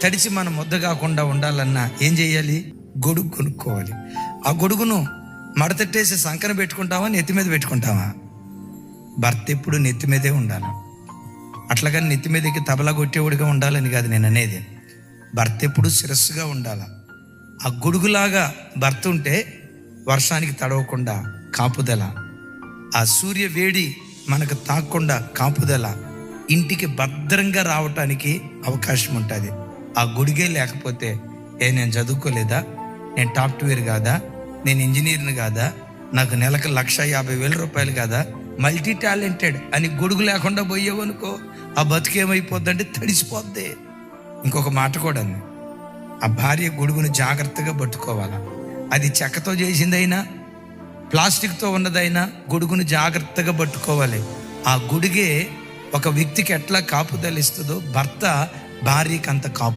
తడిచి మనం ముద్ద కాకుండా ఉండాలన్నా ఏం చేయాలి? గొడుగు కొనుక్కోవాలి. ఆ గొడుగును మడతట్టేసి సంకన పెట్టుకుంటావా, నెత్తి మీద పెట్టుకుంటావా? భర్త ఎప్పుడు నెత్తి మీదే ఉండాలి. అట్లాగని నెత్తి మీదకి తబలా కొట్టేవాడిగా ఉండాలని కాదు నేను అనేది. భర్త ఎప్పుడు శిరస్సుగా ఉండాలి. ఆ గొడుగులాగా భర్త ఉంటే వర్షానికి తడవకుండా కాపుదల, ఆ సూర్య వేడి మనకు తాకకుండా కాపుదల, ఇంటికి భద్రంగా రావటానికి అవకాశం ఉంటుంది. ఆ గొడుగే లేకపోతే నేను చదువుకోలేదా, నేను టాప్ట్వేర్ కాదా, నేను ఇంజనీర్ని కాదా, నాకు నెలకు 1,50,000 రూపాయలు కాదా, మల్టీ టాలెంటెడ్ అని గొడుగు లేకుండా పోయావనుకో, ఆ బతుకేమైపోద్దంటే తడిసిపోద్ది. ఇంకొక మాట కూడా ఉంది, ఆ భార్య గొడుగును జాగ్రత్తగా పట్టుకోవాలా. అది చెక్కతో చేసిందైనా ప్లాస్టిక్తో ఉన్నదైనా గొడుగును జాగ్రత్తగా పట్టుకోవాలి. ఆ గొడుగే ఒక వ్యక్తికి ఎట్లా కాపుదలిస్తుందో భర్త భార్యకి అంత కాపు